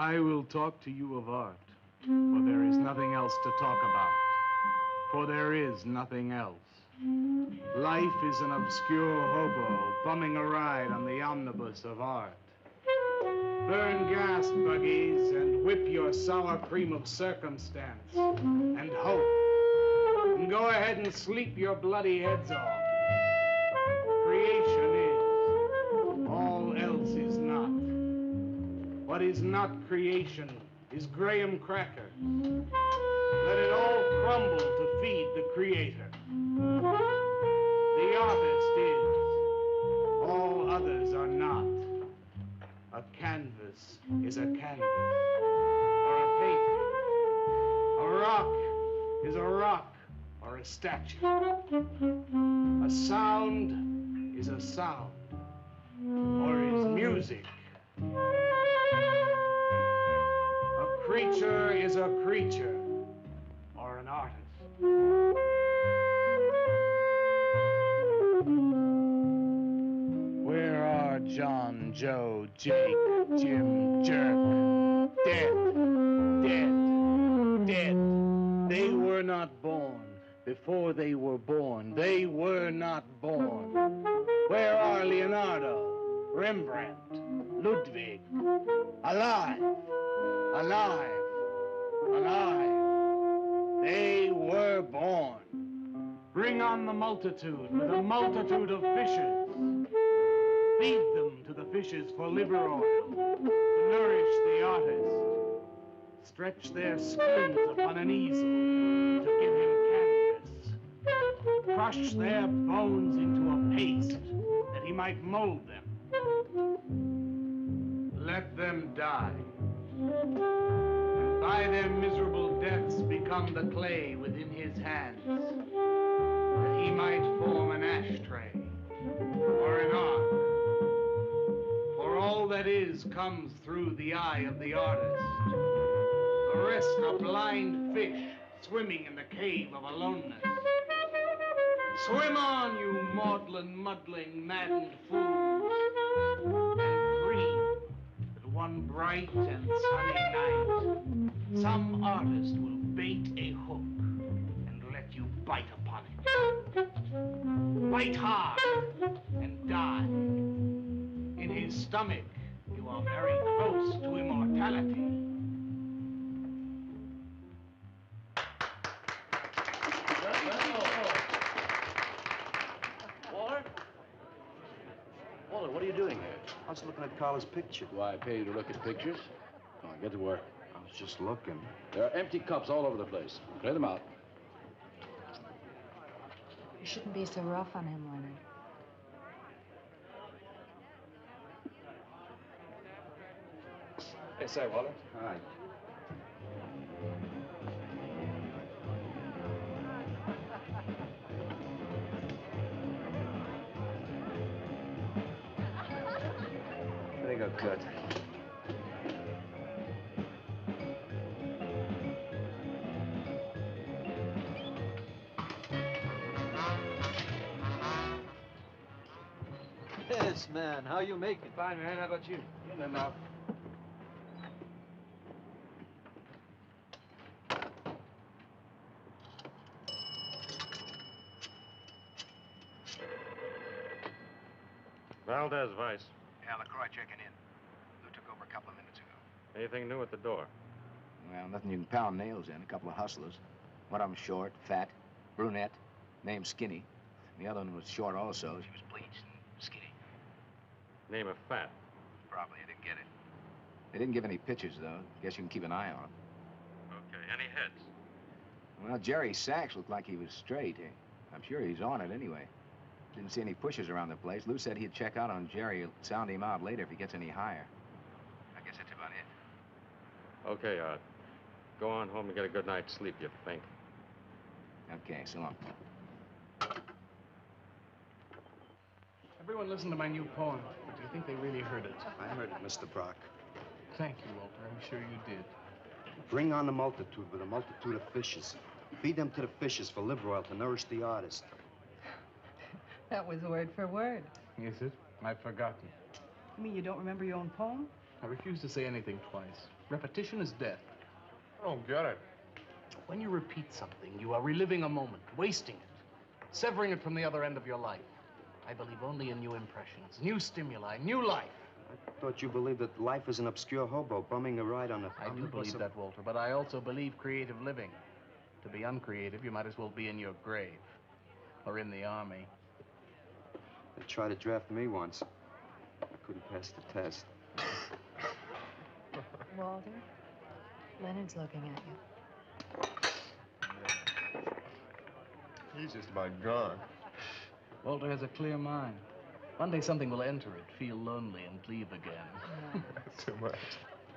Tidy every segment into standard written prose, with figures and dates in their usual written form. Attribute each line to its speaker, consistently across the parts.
Speaker 1: I will talk to you of art, for there is nothing else to talk about, for there is nothing else. Life is an obscure hobo bumming a ride on the omnibus of art. Burn gas buggies and whip your sour cream of circumstance and hope. And go ahead and sleep your bloody heads off. Creation is. All else is not. What is not creation is graham crackers. Let it all crumble to feed the creator. The artist is. All others are not. A canvas is a canvas, or a painting. A rock is a rock, or a statue. A sound is a sound, or is music. A creature is a creature, or an artist. Where are John, Joe, Jake, Jim, Jerk? Dead, dead, dead. They were not born. Before they were born, they were not born. Where are Leonardo, Rembrandt, Ludwig? Alive, alive, alive. They were born. Bring on the multitude with a multitude of fishes. Feed them to the fishes for liver oil, to nourish the artist. Stretch their skins upon an easel to give him canvas. Crush their bones into a paste that he might mold them. Let them die. And by their miserable deaths become the clay within his hands, that he might form an ashtray or an ark. For all that is comes through the eye of the artist. The rest are blind fish swimming in the cave of aloneness. Swim on, you maudlin, muddling, maddened fools, and dream that one bright and sunny night, some artist will bait a hook and let you bite upon it. Bite hard and die. In his stomach, you are very close to immortality.
Speaker 2: Walter, what are you doing here?
Speaker 3: I was looking at Carla's picture.
Speaker 2: Do I pay you to look at pictures? Come on, get to work.
Speaker 3: I was just looking.
Speaker 2: There are empty cups all over the place. Clear them out.
Speaker 4: You shouldn't be so rough on him, Leonard.
Speaker 5: Hey, say, Walter.
Speaker 3: Hi. There you go, cut.
Speaker 5: Yes, man. How you making?
Speaker 1: Fine, man. How about you?
Speaker 5: In and out.
Speaker 6: Valdez, Vice.
Speaker 7: Yeah, LaCroix checking in. Lou took over a couple of minutes ago.
Speaker 6: Anything new at the door?
Speaker 7: Well, nothing you can pound nails in. A couple of hustlers. One of them short, fat, brunette, named Skinny. The other one was short also. She was bleached and skinny.
Speaker 6: Name of Fat.
Speaker 7: Probably. I didn't get it. They didn't give any pictures, though. Guess you can keep an eye on them.
Speaker 6: Okay. Any heads?
Speaker 7: Well, Jerry Sachs looked like he was straight. I'm sure he's on it anyway. Didn't see any pushers around the place. Lou said he'd check out on Jerry. He'll sound him out later if he gets any higher. I guess that's about it.
Speaker 6: Okay, Art. Go on home and get a good night's sleep, you think.
Speaker 7: Okay, so long.
Speaker 1: Everyone listen to my new poem. Do you think they really heard it?
Speaker 3: I heard it, Mr. Brock.
Speaker 1: Thank you, Walter. I'm sure you did.
Speaker 3: Bring on the multitude with a multitude of fishes. Feed them to the fishes for liver oil to nourish the artist.
Speaker 8: That was word for word.
Speaker 1: Is it? I've forgotten.
Speaker 8: You mean you don't remember your own poem?
Speaker 1: I refuse to say anything twice.
Speaker 9: Repetition is death.
Speaker 10: I don't get it.
Speaker 9: When you repeat something, you are reliving a moment, wasting it, severing it from the other end of your life. I believe only in new impressions, new stimuli, new life.
Speaker 3: I thought you believed that life is an obscure hobo bumming a ride on a...
Speaker 9: I do believe that, Walter, but I also believe creative living. To be uncreative, you might as well be in your grave or in the army.
Speaker 3: They tried to draft me once. I couldn't pass the test.
Speaker 4: Walter, Leonard's looking at you.
Speaker 10: He's just about gone.
Speaker 9: Walter has a clear mind. One day something will enter it, feel lonely, and leave again.
Speaker 10: Too much.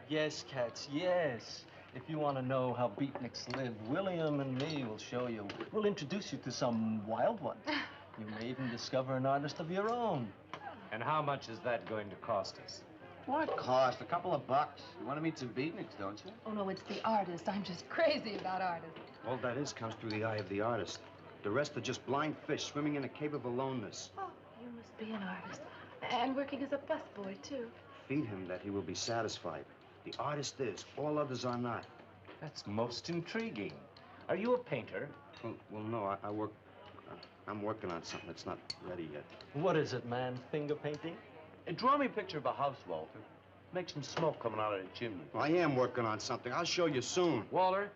Speaker 5: Yes, cats, yes. If you want to know how beatniks live, William and me will show you. We'll introduce you to some wild ones. You may even discover an artist of your own.
Speaker 6: And how much is that going to cost us?
Speaker 3: What cost? A couple of bucks. You want to meet some beatniks, don't you?
Speaker 4: Oh, no, it's the artist. I'm just crazy about artists.
Speaker 3: All that is comes through the eye of the artist. The rest are just blind fish swimming in a cave of aloneness.
Speaker 4: Oh, you must be an artist. And working as a busboy, too.
Speaker 3: Feed him that he will be satisfied. The artist is. All others are not.
Speaker 6: That's most intriguing. Are you a painter?
Speaker 3: Well, no, I work... I'm working on something that's not ready yet.
Speaker 5: What is it, man? Finger painting?
Speaker 6: Draw me a picture of a house, Walter. Make some smoke coming out of the chimney.
Speaker 3: Well, I am working on something. I'll show you soon.
Speaker 6: Walter?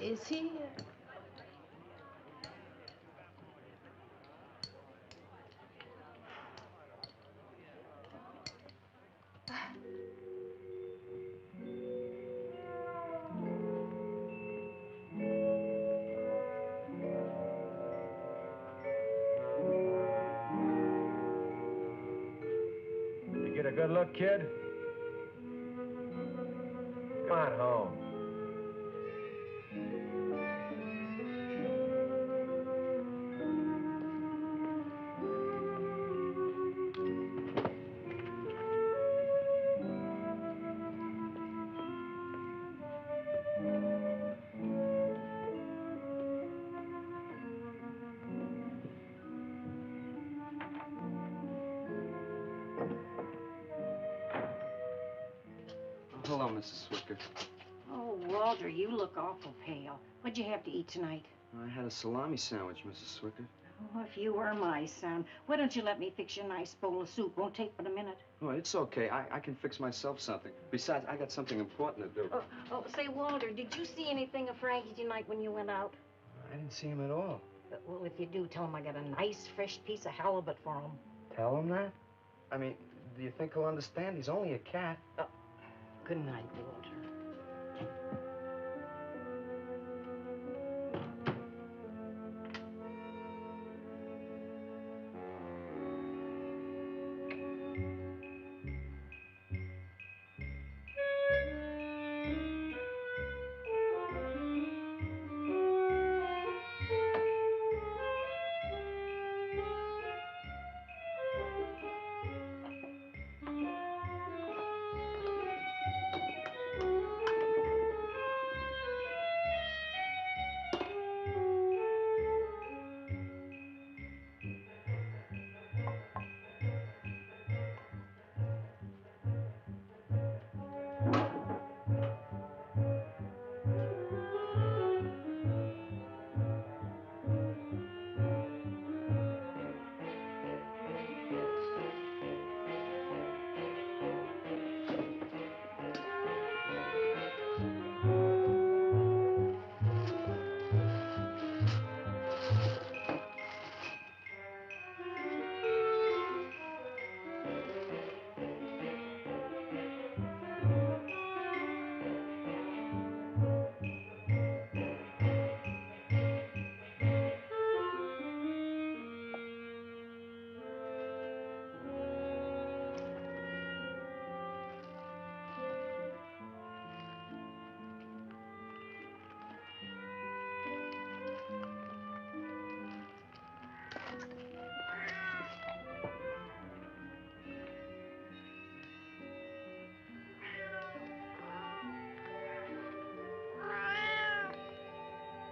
Speaker 4: Is he...
Speaker 6: You get a good look, kid? Come on home.
Speaker 3: Hello, Mrs. Swicker.
Speaker 11: Oh, Walter, you look awful pale. What'd you have to eat tonight?
Speaker 3: I had a salami sandwich, Mrs. Swicker.
Speaker 11: Oh, if you were my son, why don't you let me fix you a nice bowl of soup? Won't take but a minute.
Speaker 3: Oh, it's okay. I can fix myself something. Besides, I got something important to do.
Speaker 11: Say, Walter, did you see anything of Frankie tonight when you went out?
Speaker 3: I didn't see him at all.
Speaker 11: Well, if you do, tell him I got a nice, fresh piece of halibut for him.
Speaker 3: Tell him that? I mean, do you think he'll understand? He's only a cat.
Speaker 11: Good night, Walter.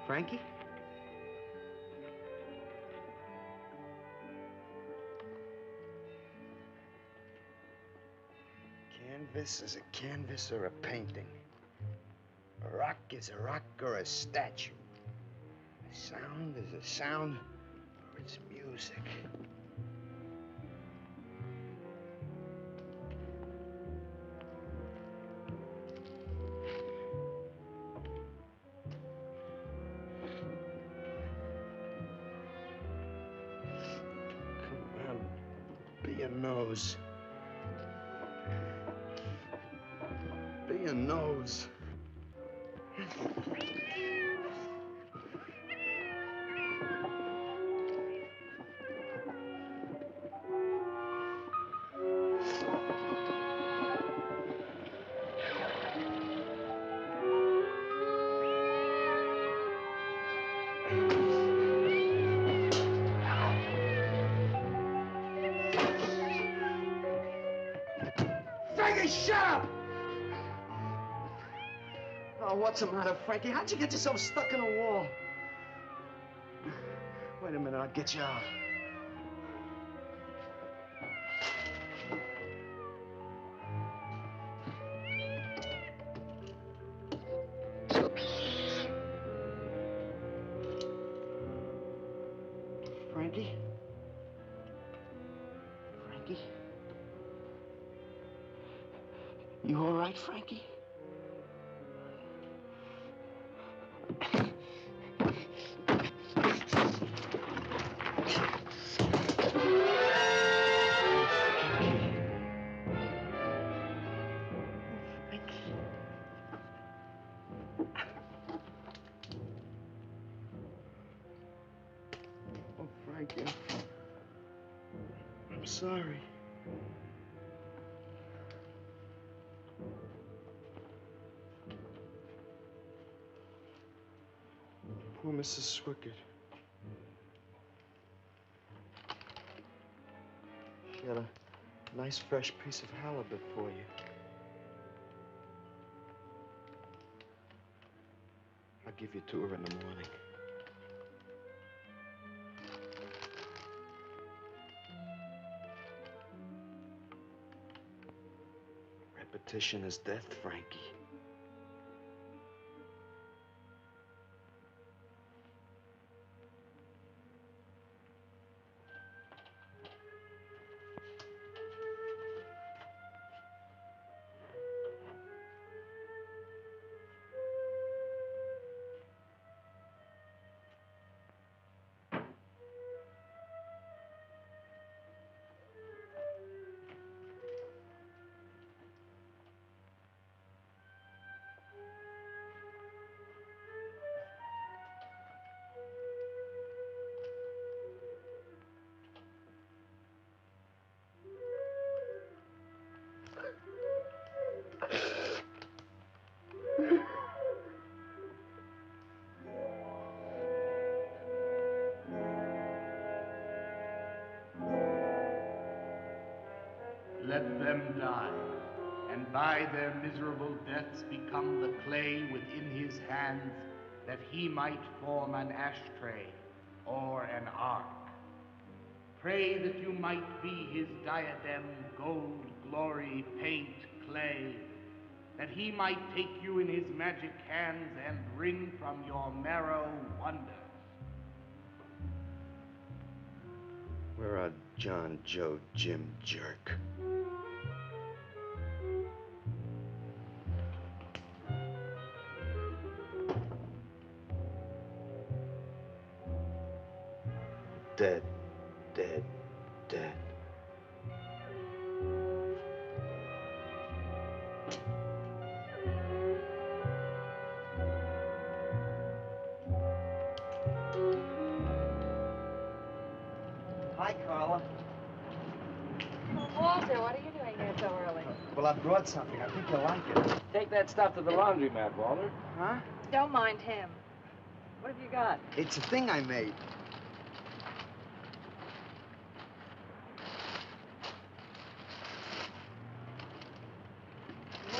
Speaker 3: Frankie? canvas is a canvas or a painting. A rock is a rock or a statue. A sound is a sound or it's music. Come on, be a nose. Be a nose. Frankie, shut up! Oh, what's the matter, Frankie? How'd you get yourself stuck in a wall? Wait a minute, I'll get you out. Frankie? Frankie? You all right, Frankie? Oh, Frankie. I'm sorry. Poor Mrs. Swickard. She had a nice fresh piece of halibut for you. I'll give you to her in the morning. Repetition is death, Frankie.
Speaker 1: Let them die, and by their miserable deaths become the clay within his hands, that he might form an ashtray or an ark. Pray that you might be his diadem, gold, glory, paint, clay, that he might take you in his magic hands and wring from your marrow wonders.
Speaker 3: Where are John, Joe, Jim, Jerk? Dead, dead, dead. Hi, Carla.
Speaker 8: Walter, what are you doing here so early?
Speaker 3: Well, I brought something. I think you'll like it.
Speaker 2: Take that stuff to the laundromat, Walter.
Speaker 3: Huh?
Speaker 8: Don't mind him. What have you got?
Speaker 3: It's a thing I made.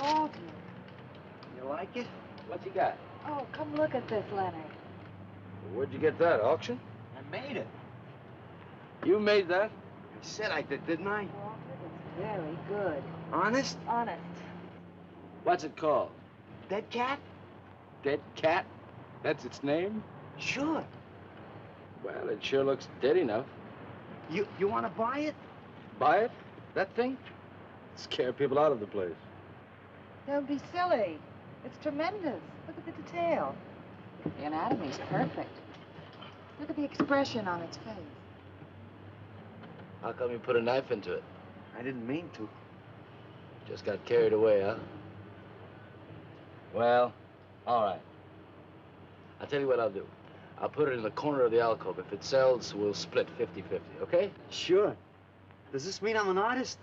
Speaker 8: Walter.
Speaker 3: You like it?
Speaker 2: What's he got?
Speaker 8: Oh, come look at this, Leonard.
Speaker 2: Where'd you get that, auction?
Speaker 3: I made it.
Speaker 2: You made that?
Speaker 3: I said I did, didn't I?
Speaker 8: Walter, it's very good.
Speaker 3: Honest?
Speaker 8: Honest.
Speaker 2: What's it called?
Speaker 3: Dead cat?
Speaker 2: Dead cat? That's its name?
Speaker 3: Sure.
Speaker 2: Well, it sure looks dead enough.
Speaker 3: You want to buy it?
Speaker 2: Buy it? That thing? Scare people out of the place.
Speaker 8: Don't be silly. It's tremendous. Look at the detail. The anatomy's perfect. Look at the expression on its face.
Speaker 2: How come you put a knife into it?
Speaker 3: I didn't mean to.
Speaker 2: Just got carried away, huh? Well, all right. I'll tell you what I'll do. I'll put it in the corner of the alcove. If it sells, we'll split 50-50, okay?
Speaker 3: Sure. Does this mean I'm an artist?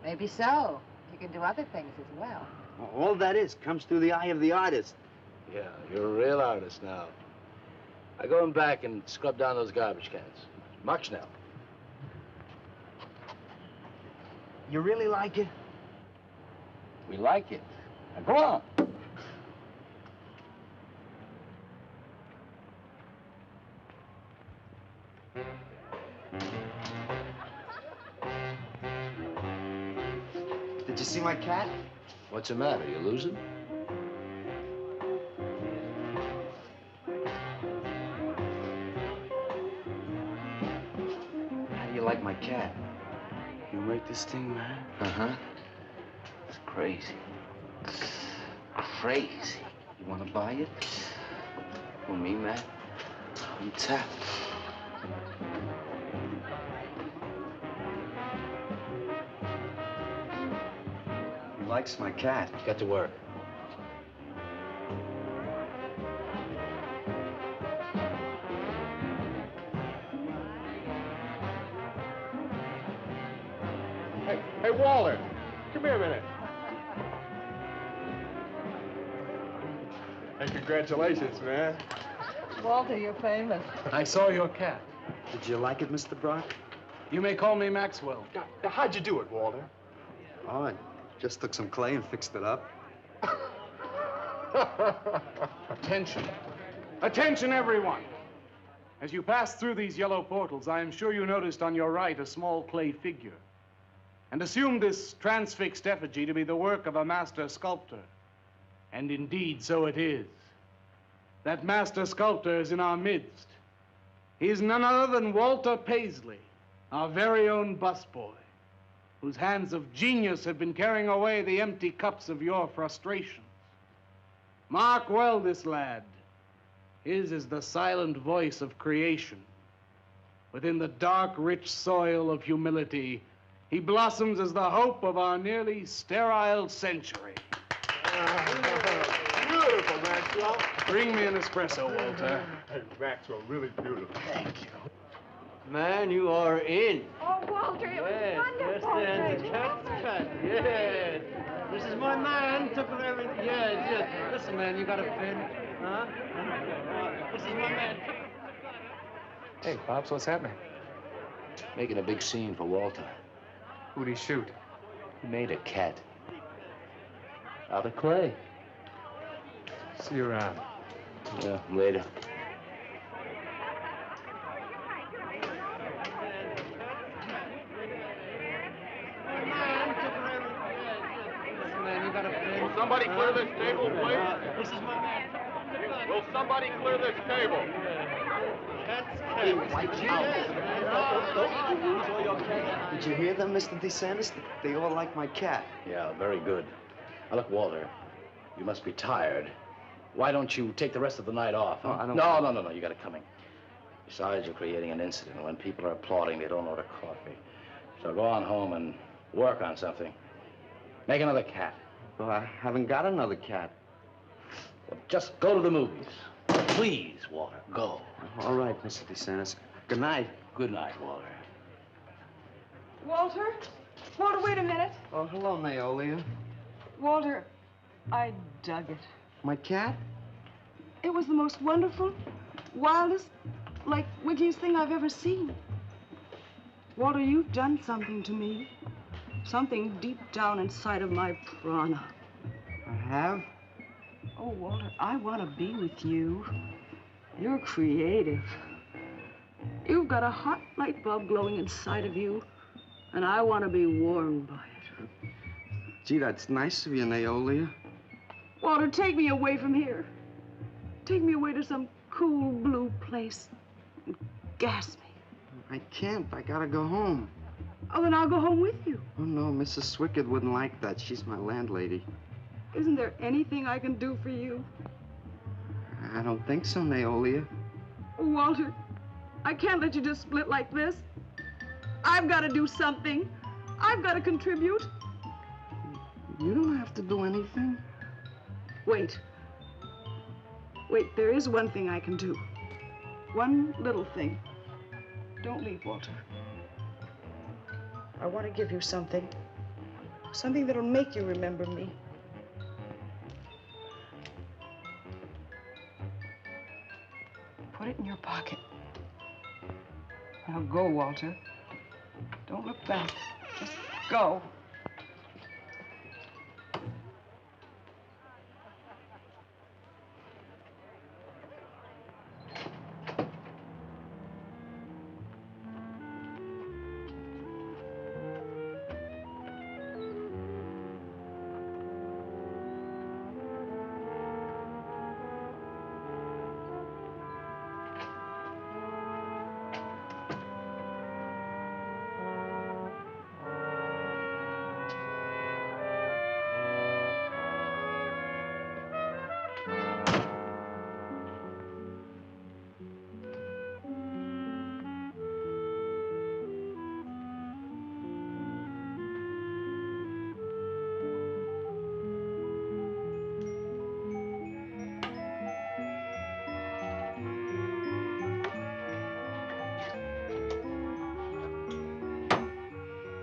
Speaker 8: Maybe so. You can do other things as well.
Speaker 3: All that is comes through the eye of the artist.
Speaker 2: Yeah, you're a real artist now. I go in back and scrub down those garbage cans. Much now.
Speaker 3: You really like it?
Speaker 2: We like it. Now, go on.
Speaker 3: Did you see my cat?
Speaker 2: What's the matter? You losing?
Speaker 3: How do you like my cat? You make this thing, man?
Speaker 2: Uh-huh. It's crazy. Crazy.
Speaker 3: You want to buy it?
Speaker 2: For me, man?
Speaker 3: I'm tapped. He likes my cat.
Speaker 2: Get to work.
Speaker 10: Hey, Walter, come here a minute. Hey, congratulations, man.
Speaker 8: Walter, you're famous.
Speaker 9: I saw your cat.
Speaker 3: Did you like it, Mr. Brock?
Speaker 9: You may call me Maxwell.
Speaker 10: Now, how'd you do it, Walter?
Speaker 3: Oh, I just took some clay and fixed it up.
Speaker 9: Attention. Attention, everyone. As you pass through these yellow portals, I am sure you noticed on your right a small clay figure, and assumed this transfixed effigy to be the work of a master sculptor. And indeed, so it is. That master sculptor is in our midst. He is none other than Walter Paisley, our very own busboy, whose hands of genius have been carrying away the empty cups of your frustrations. Mark well this lad. His is the silent voice of creation. Within the dark, rich soil of humility, he blossoms as the hope of our nearly sterile century.
Speaker 10: Beautiful, Maxwell.
Speaker 9: Bring me an espresso, Walter.
Speaker 10: Hey, Maxwell, really beautiful.
Speaker 9: Thank you.
Speaker 5: Man, you are in.
Speaker 8: Oh, Walter, it was wonderful.
Speaker 5: Yes, the cat. Yes. This is my man. Took everything. Yes. Listen, man, you got a pen? Huh? This is my man.
Speaker 12: Hey, Pops, what's happening?
Speaker 2: Making a big scene for Walter.
Speaker 12: Who'd he shoot?
Speaker 2: He made a cat. Out of clay.
Speaker 12: See you around.
Speaker 2: Yeah, later.
Speaker 10: Will somebody clear this table, please?
Speaker 5: This is my man.
Speaker 10: Will somebody clear this table?
Speaker 3: Did you hear them, Mr. DeSantis? They all like my cat.
Speaker 2: Yeah, very good. Now, look, Walter, you must be tired. Why don't you take the rest of the night off? Huh?
Speaker 3: Oh, I don't...
Speaker 2: No, you got it coming. Besides, you're creating an incident. When people are applauding, they don't order coffee. So go on home and work on something. Make another cat.
Speaker 3: Well, I haven't got another cat.
Speaker 2: Well, just go to the movies. Please, Walter, go.
Speaker 3: All right, Mr. DeSantis. Good night.
Speaker 2: Good night, Walter.
Speaker 13: Walter? Walter, wait a minute.
Speaker 3: Oh, hello, Naolia.
Speaker 13: Walter, I dug it.
Speaker 3: My cat?
Speaker 13: It was the most wonderful, wildest, like, wittiest thing I've ever seen. Walter, you've done something to me. Something deep down inside of my prana.
Speaker 3: I have?
Speaker 13: Oh, Walter, I want to be with you. You're creative. You've got a hot light bulb glowing inside of you, and I want to be warmed by it.
Speaker 3: Gee, that's nice of you, Naolia.
Speaker 13: Walter, take me away from here. Take me away to some cool blue place and gas me.
Speaker 3: I can't. I gotta go home.
Speaker 13: Oh, then I'll go home with you.
Speaker 3: Oh, no, Mrs. Swickard wouldn't like that. She's my landlady.
Speaker 13: Isn't there anything I can do for you?
Speaker 3: I don't think so, Naolia.
Speaker 13: Oh, Walter, I can't let you just split like this. I've got to do something. I've got to contribute.
Speaker 3: You don't have to do anything.
Speaker 13: Wait. Wait, there is one thing I can do. One little thing. Don't leave, Walter. I want to give you something. Something that'll make you remember me. Put it in your pocket. Now go, Walter. Don't look back. Just go.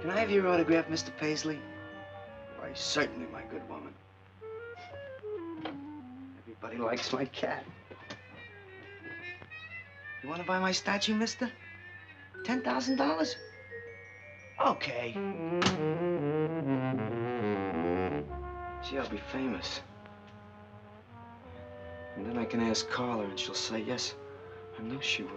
Speaker 3: Can I have your autograph, Mr. Paisley? Why, certainly, my good woman. Everybody likes my cat. You want to buy my statue, mister? $10,000? Okay. Gee, I'll be famous. And then I can ask Carla, and she'll say yes. I know she will.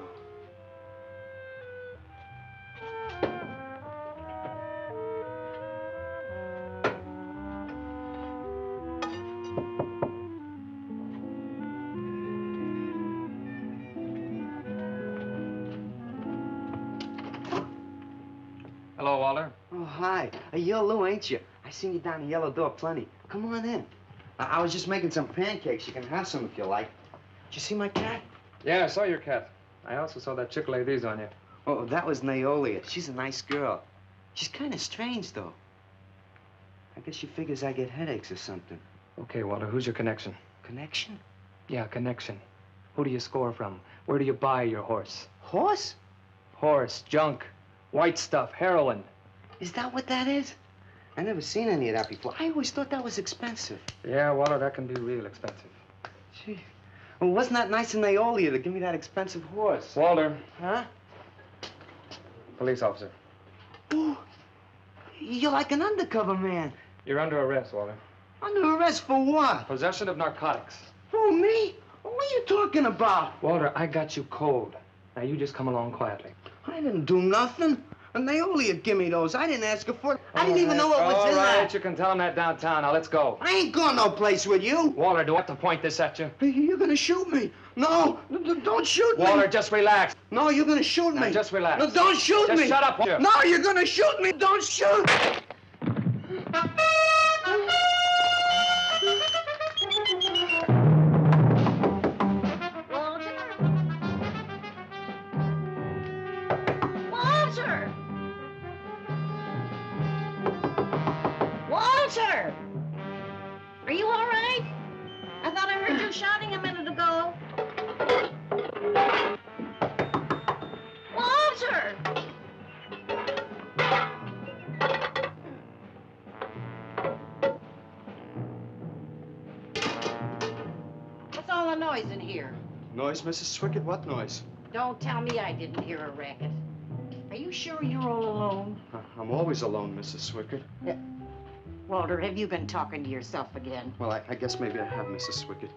Speaker 12: Hello, Walter.
Speaker 3: Oh, hi. You're Lou, ain't you? I seen you down the yellow door plenty. Come on in. I was just making some pancakes. You can have some if you like. Did you see my cat?
Speaker 12: Yeah, I saw your cat. I also saw that chick lay these on you.
Speaker 3: Oh, that was Naolia. She's a nice girl. She's kind of strange, though. I guess she figures I get headaches or something.
Speaker 12: Okay, Walter, who's your connection?
Speaker 3: Connection?
Speaker 12: Yeah, connection. Who do you score from? Where do you buy your horse?
Speaker 3: Horse?
Speaker 12: Horse, junk, white stuff, heroin.
Speaker 3: Is that what that is? I never seen any of that before. I always thought that was expensive.
Speaker 12: Yeah, Walter, that can be real expensive.
Speaker 3: Gee. Well, wasn't that nice of Naolia to give me that expensive horse?
Speaker 12: Walter.
Speaker 3: Huh?
Speaker 12: Police officer.
Speaker 3: Ooh, you're like an undercover man.
Speaker 12: You're under arrest, Walter.
Speaker 3: Under arrest for what?
Speaker 12: Possession of narcotics.
Speaker 3: For me? What are you talking about?
Speaker 12: Walter, I got you cold. Now you just come along quietly.
Speaker 3: I didn't do nothing. And Naolia give me those. I didn't ask her for it. I didn't even know what was in
Speaker 12: All right,
Speaker 3: that.
Speaker 12: you can tell him that downtown. Now, let's go.
Speaker 3: I ain't going no place with you.
Speaker 12: Walter, do I have to point this at you?
Speaker 3: You're gonna shoot me. No, don't shoot me.
Speaker 12: Walter, just relax.
Speaker 3: No, you're gonna shoot me.
Speaker 12: Now, just relax.
Speaker 3: No, don't shoot me.
Speaker 12: Just shut up, Walter.
Speaker 3: No, you're gonna shoot me. Don't shoot.
Speaker 11: Walter! Walter! Are you all right? I thought I heard you shouting a minute ago. Walter! What's all the noise in here?
Speaker 3: Noise, Mrs. Swickard? What noise?
Speaker 11: Don't tell me I didn't hear a racket. Are you sure you're all alone?
Speaker 3: I'm always alone, Mrs. Swickard.
Speaker 11: Walter, have you been talking to yourself again?
Speaker 3: Well, I guess maybe I have, Mrs. Swickard.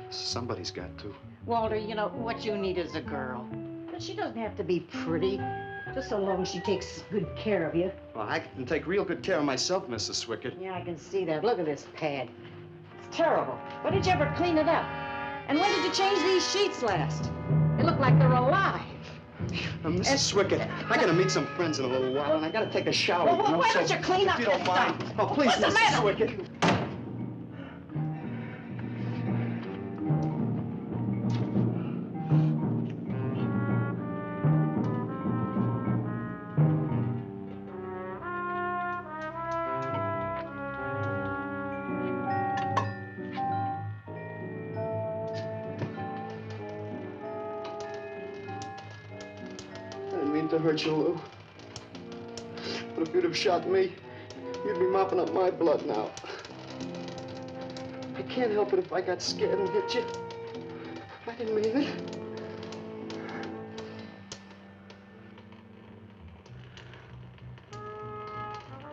Speaker 3: Somebody's got to.
Speaker 11: Walter, you know, what you need is a girl. But she doesn't have to be pretty. Just so long as she takes good care of you.
Speaker 14: Well, I can take real good care of myself, Mrs. Swickett.
Speaker 11: Yeah, I can see that. Look at this pad. It's terrible. When did you ever clean it up? And when did you change these sheets last? They look like they're alive.
Speaker 14: Mrs. Swickett, I gotta meet some friends in a little while, and I gotta take a shower.
Speaker 11: Well, why don't you clean up
Speaker 14: if you don't mind. Oh, please,
Speaker 11: What's the
Speaker 14: Mrs.
Speaker 11: matter?
Speaker 14: Swickett. To hurt you, Lou. But if you'd have shot me, you'd be mopping up my blood now. I can't help it if I got scared and hit you. I didn't mean it.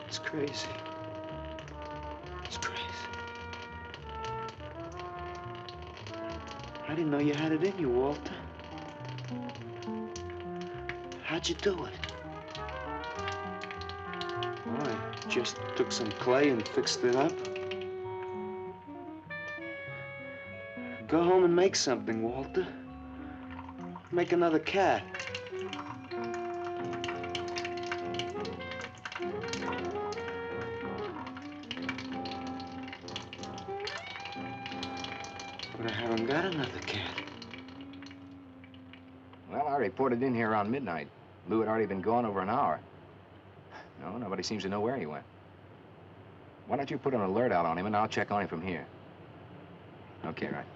Speaker 14: It's crazy. It's crazy. I didn't know you had it in you, Walter. How'd you do it? Well, I just took some clay and fixed it up. Go home and make something, Walter. Make another cat. But I haven't got another cat.
Speaker 7: Well, I reported in here around midnight. Lou had already been gone over an hour. No, nobody seems to know where he went. Why don't you put an alert out on him, and I'll check on him from here. Okay, right.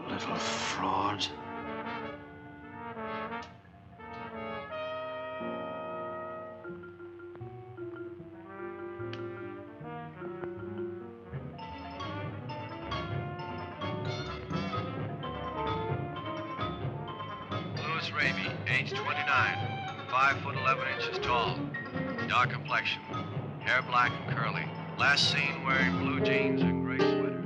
Speaker 14: Little fraud.
Speaker 15: Louis Raby, age 29, 5 foot 11 inches tall, dark complexion, hair black and curly. Last seen wearing blue jeans and gray sweater.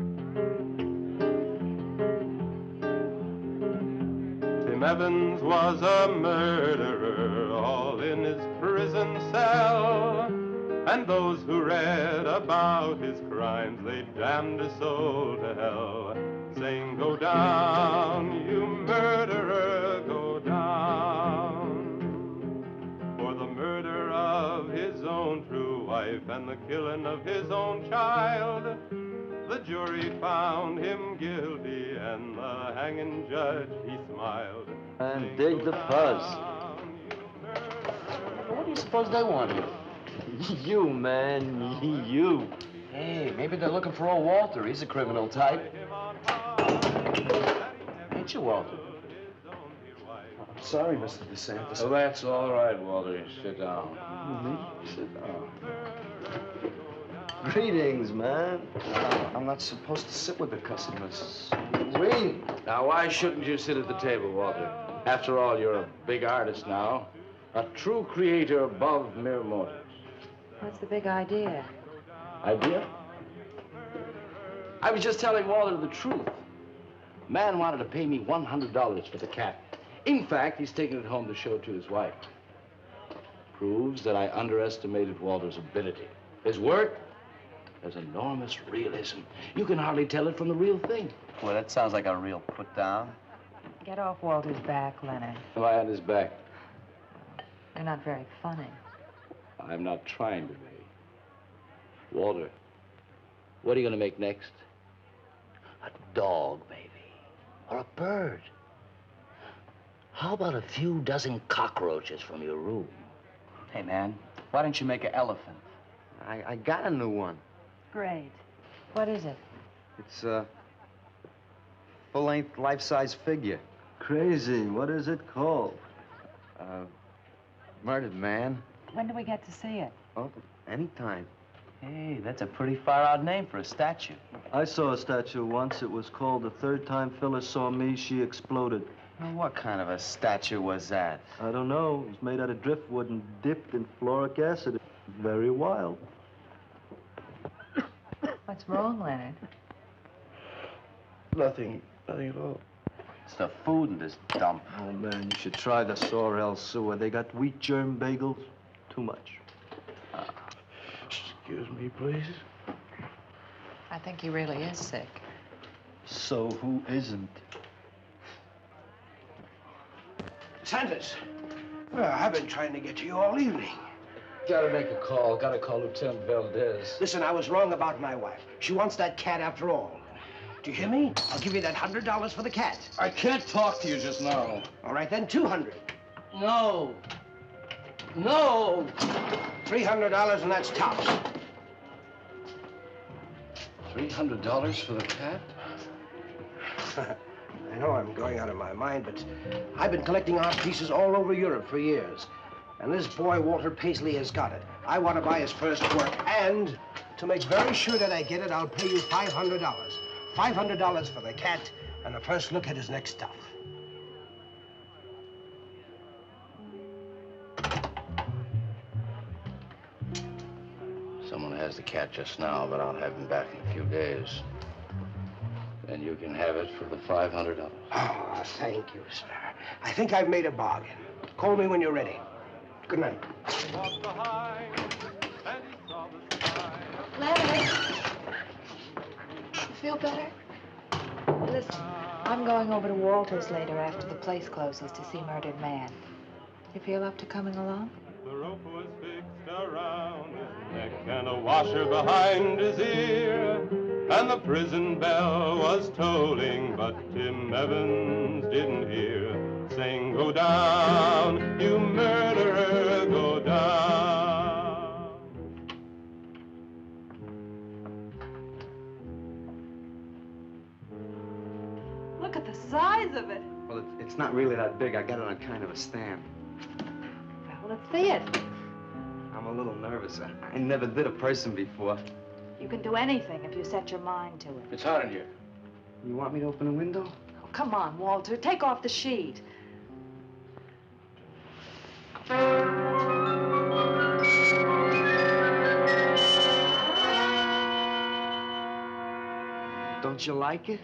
Speaker 16: Tim Evans was a murderer, all in his prison cell. And those who read about his crimes, they damned his soul to hell, saying, "Go down, you murderer, go down." For the murder of his own true wife and the killing of his own child, the jury found him guilty, and the hanging judge, he smiled.
Speaker 6: And dig the fuzz. What do you suppose they want here?
Speaker 5: You, man, you.
Speaker 6: Hey, maybe they're looking for old Walter. He's a criminal type. Ain't you, Walter?
Speaker 14: Sorry, Mr. DeSantis.
Speaker 2: Oh, that's all right, Walter. Sit down. Sit down.
Speaker 5: Greetings, man.
Speaker 14: I'm not supposed to sit with the customers.
Speaker 2: Wait. Now, why shouldn't you sit at the table, Walter? After all, you're a big artist now. A true creator above mere mortals.
Speaker 8: What's the big idea?
Speaker 2: Idea? I was just telling Walter the truth. Man wanted to pay me $100 for the cat. In fact, he's taking it home to show it to his wife. Proves that I underestimated Walter's ability. His work has enormous realism. You can hardly tell it from the real thing.
Speaker 6: Well, that sounds like a real put down.
Speaker 8: Get off Walter's back, Leonard.
Speaker 2: Am I on his back?
Speaker 8: You're not very funny.
Speaker 2: I'm not trying to be. Walter, what are you going to make next? A dog, maybe.
Speaker 17: or a bird? How about a few dozen cockroaches from your room?
Speaker 5: Hey, man, why don't you make an elephant?
Speaker 3: I got a new one.
Speaker 11: Great. What is it?
Speaker 3: It's a full-length, life-size figure.
Speaker 5: Crazy. What is it called?
Speaker 3: Murdered man.
Speaker 11: When do we get to see it?
Speaker 3: Oh, anytime.
Speaker 5: Hey, that's a pretty far-out name for a statue. I saw a statue once. It was called The Third Time Phyllis Saw Me, She Exploded.
Speaker 3: Now, what kind of a statue was that?
Speaker 5: I don't know. It was made out of driftwood and dipped in fluoric acid. Very wild.
Speaker 11: What's wrong, Leonard?
Speaker 3: Nothing at all.
Speaker 5: It's the food in this dump. Oh, man, you should try the Sorrel sewer. They got wheat germ bagels. Too much.
Speaker 17: Excuse me, please.
Speaker 11: I think he really is sick.
Speaker 5: So who isn't?
Speaker 14: Sanders, well, I've been trying to get to you all evening.
Speaker 2: Gotta make a call. Gotta call Lieutenant Valdez.
Speaker 14: Listen, I was wrong about my wife. She wants that cat after all. Do you hear me? I'll give you that $100 for the cat.
Speaker 2: I can't talk to you just now.
Speaker 14: All right, then, $200.
Speaker 2: No. No.
Speaker 14: $300, and that's tops.
Speaker 2: $300 for the cat?
Speaker 14: I know I'm going out of my mind, but I've been collecting art pieces all over Europe for years. And this boy, Walter Paisley, has got it. I want to buy his first work, and to make very sure that I get it, I'll pay you $500. $500 for the cat, and the first look at his next stuff.
Speaker 2: Someone has the cat just now, but I'll have him back in a few days. And you can have it for the $500.
Speaker 14: Oh, thank you, sir. I think I've made a bargain. Call me when you're ready. Good night.
Speaker 4: Leonard. You feel better?
Speaker 11: Listen, I'm going over to Walter's later after the place closes to see Murdered Man. You feel up to coming along?
Speaker 16: The rope was fixed around his neck and a washer behind his ear, and the prison bell was tolling, but Tim Evans didn't hear. Saying, go down, you murderer, go down.
Speaker 13: Look at the size of it.
Speaker 3: Well, it's not really that big. I got it on kind of a stand.
Speaker 11: Well, let's see it.
Speaker 3: I'm a little nervous. I never did a person before.
Speaker 11: You can do anything if you set your mind to it.
Speaker 2: It's hot in here.
Speaker 3: You want me to open a window?
Speaker 11: Oh, come on, Walter. Take off the sheet.
Speaker 3: Don't you like it?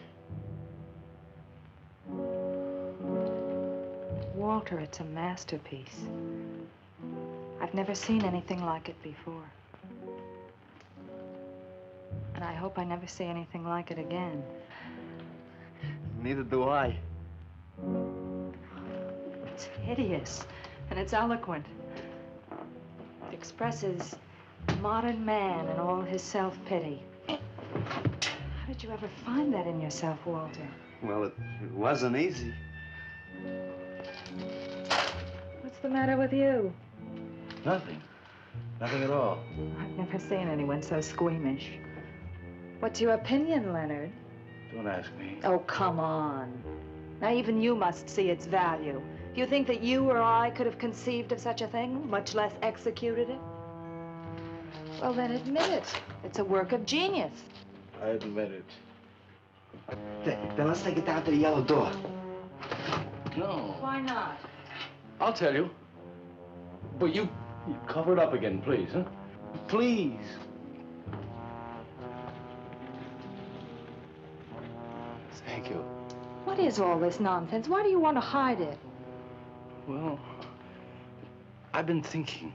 Speaker 11: Walter, it's a masterpiece. I've never seen anything like it before. And I hope I never see anything like it again.
Speaker 3: Neither do I.
Speaker 11: It's hideous, and it's eloquent. It expresses modern man and all his self-pity. How did you ever find that in yourself, Walter?
Speaker 3: Well, it wasn't easy.
Speaker 11: What's the matter with you?
Speaker 2: Nothing. Nothing at all.
Speaker 11: I've never seen anyone so squeamish. What's your opinion, Leonard?
Speaker 2: Don't ask me.
Speaker 11: Oh, come on. Now, even you must see its value. Do you think that you or I could have conceived of such a thing, much less executed it? Well, then admit it. It's a work of genius.
Speaker 2: I admit it.
Speaker 14: Then let's take it down to the yellow door.
Speaker 2: No.
Speaker 11: Why not?
Speaker 2: I'll tell you. But you cover it up again, please, huh? Please. Thank you.
Speaker 11: What is all this nonsense? Why do you want to hide it?
Speaker 2: Well, I've been thinking.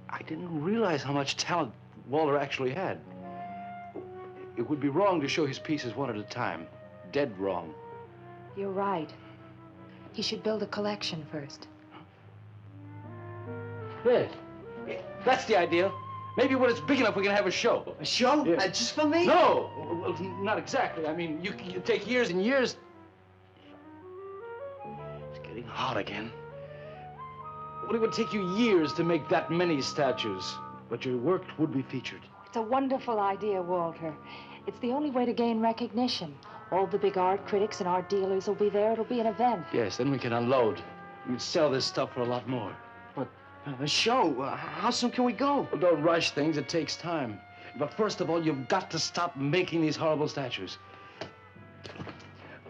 Speaker 2: I didn't realize how much talent Walter actually had. It would be wrong to show his pieces one at a time. Dead wrong.
Speaker 11: You're right. He should build a collection first.
Speaker 2: Yes. That's the idea. Maybe when it's big enough, we can have a show.
Speaker 14: A show?
Speaker 2: Yeah.
Speaker 14: Just for me?
Speaker 2: No, well, not exactly. I mean, you take years and years. It's getting hot again. Well, it would take you years to make that many statues, but your work would be featured.
Speaker 11: It's a wonderful idea, Walter. It's the only way to gain recognition. All the big art critics and art dealers will be there. It'll be an event.
Speaker 2: Yes, then we can unload. We'd sell this stuff for a lot more.
Speaker 14: But a show? How soon can we go?
Speaker 2: Well, don't rush things. It takes time. But first of all, you've got to stop making these horrible statues.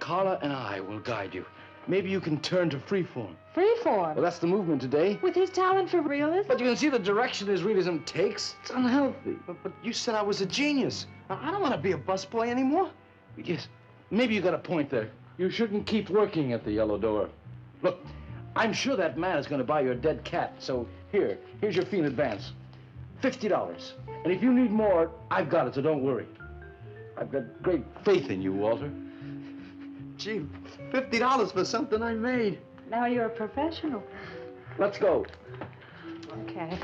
Speaker 2: Carla and I will guide you. Maybe you can turn to freeform.
Speaker 11: Freeform?
Speaker 2: Well, that's the movement today.
Speaker 11: With his talent for realism?
Speaker 2: But you can see the direction his realism takes. It's unhealthy.
Speaker 14: But you said I was a genius. I don't want to be a busboy anymore.
Speaker 2: Yes, maybe you got a point there. You shouldn't keep working at the Yellow Door. Look, I'm sure that man is going to buy your dead cat. So here's your fee in advance. $50. And if you need more, I've got it, so don't worry. I've got great faith in you, Walter.
Speaker 14: Gee, $50 for something I made.
Speaker 11: Now you're a professional.
Speaker 2: Let's go.
Speaker 11: Okay.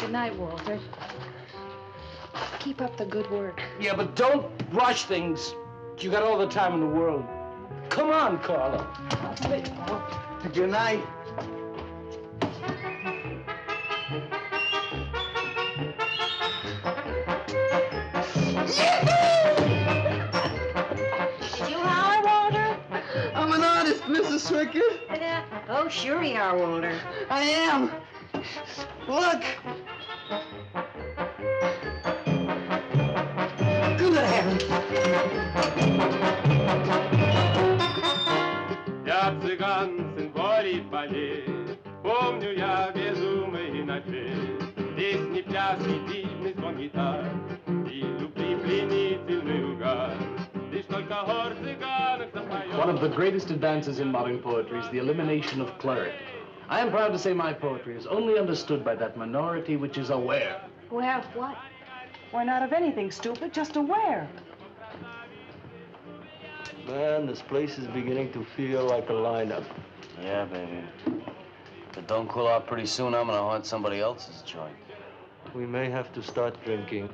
Speaker 11: Good night, Walter. Keep up the good work.
Speaker 2: Yeah, but don't rush things. You got all the time in the world. Come on, Carla.
Speaker 14: Good night.
Speaker 11: Did you holler, Walter?
Speaker 14: I'm an artist, Mrs. Swickett.
Speaker 11: Oh, sure you are, Walter.
Speaker 14: I am. Look. Good heavens.
Speaker 16: Я цыган, сын полей полей, помню я безумный ночей. Песни, пляски, дивный звон гитар и любви пленительный угар. Лишь только хор цыганок запоет.
Speaker 9: One of the greatest advances in modern poetry is the elimination of clarity. I am proud to say my poetry is only understood by that minority which is aware.
Speaker 11: Aware of what?
Speaker 13: Why, not of anything, stupid, just aware.
Speaker 5: Man, this place is beginning to feel like a lineup.
Speaker 6: Yeah, baby. If it don't cool out pretty soon, I'm gonna haunt somebody else's joint.
Speaker 5: We may have to start drinking.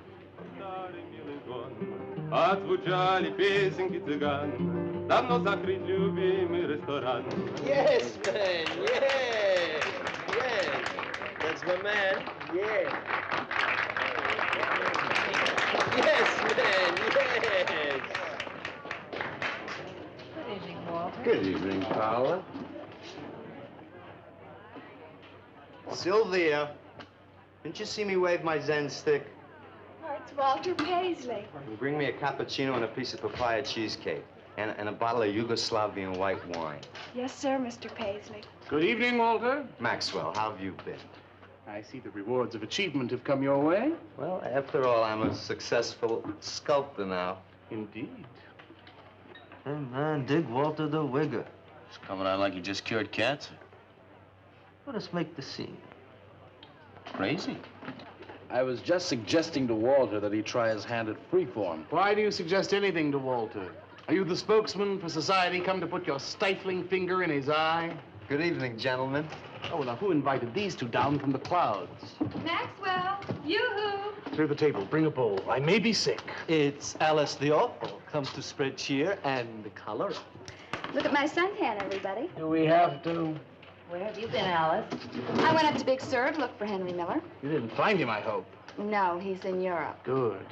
Speaker 16: Отзвучали песенки цыган, давно закрыт любимый ресторан.
Speaker 14: Yes, man, yeah. Yeah. That's my man, yeah. Yes, man, yes.
Speaker 11: Good evening, Walter.
Speaker 3: Good evening, Paula. Sylvia, didn't you see me wave my Zen stick?
Speaker 4: Oh, it's Walter Paisley.
Speaker 3: Bring me a cappuccino and a piece of papaya cheesecake. And a bottle of Yugoslavian white wine.
Speaker 4: Yes, sir, Mr. Paisley.
Speaker 9: Good evening, Walter.
Speaker 3: Maxwell, how have you been?
Speaker 9: I see the rewards of achievement have come your way.
Speaker 3: Well, after all, I'm a successful sculptor now.
Speaker 9: Indeed.
Speaker 5: Hey, man, dig Walter the Wigger.
Speaker 6: It's coming out like you just cured cancer.
Speaker 5: Let us make the scene.
Speaker 6: Crazy.
Speaker 2: I was just suggesting to Walter that he try his hand at freeform.
Speaker 9: Why do you suggest anything to Walter? Are you the spokesman for society come to put your stifling finger in his eye?
Speaker 3: Good evening, gentlemen.
Speaker 9: Oh, well, now, who invited these two down from the clouds?
Speaker 4: Maxwell, yoo-hoo.
Speaker 9: Clear the table. Bring a bowl. I may be sick.
Speaker 5: It's Alice the Awful. Comes to spread cheer and color.
Speaker 4: Look at my suntan, everybody.
Speaker 9: Do we have to?
Speaker 11: Where have you been, Alice?
Speaker 4: I went up to Big Sur to look for Henry Miller.
Speaker 9: You didn't find him, I hope.
Speaker 4: No, he's in Europe.
Speaker 9: Good.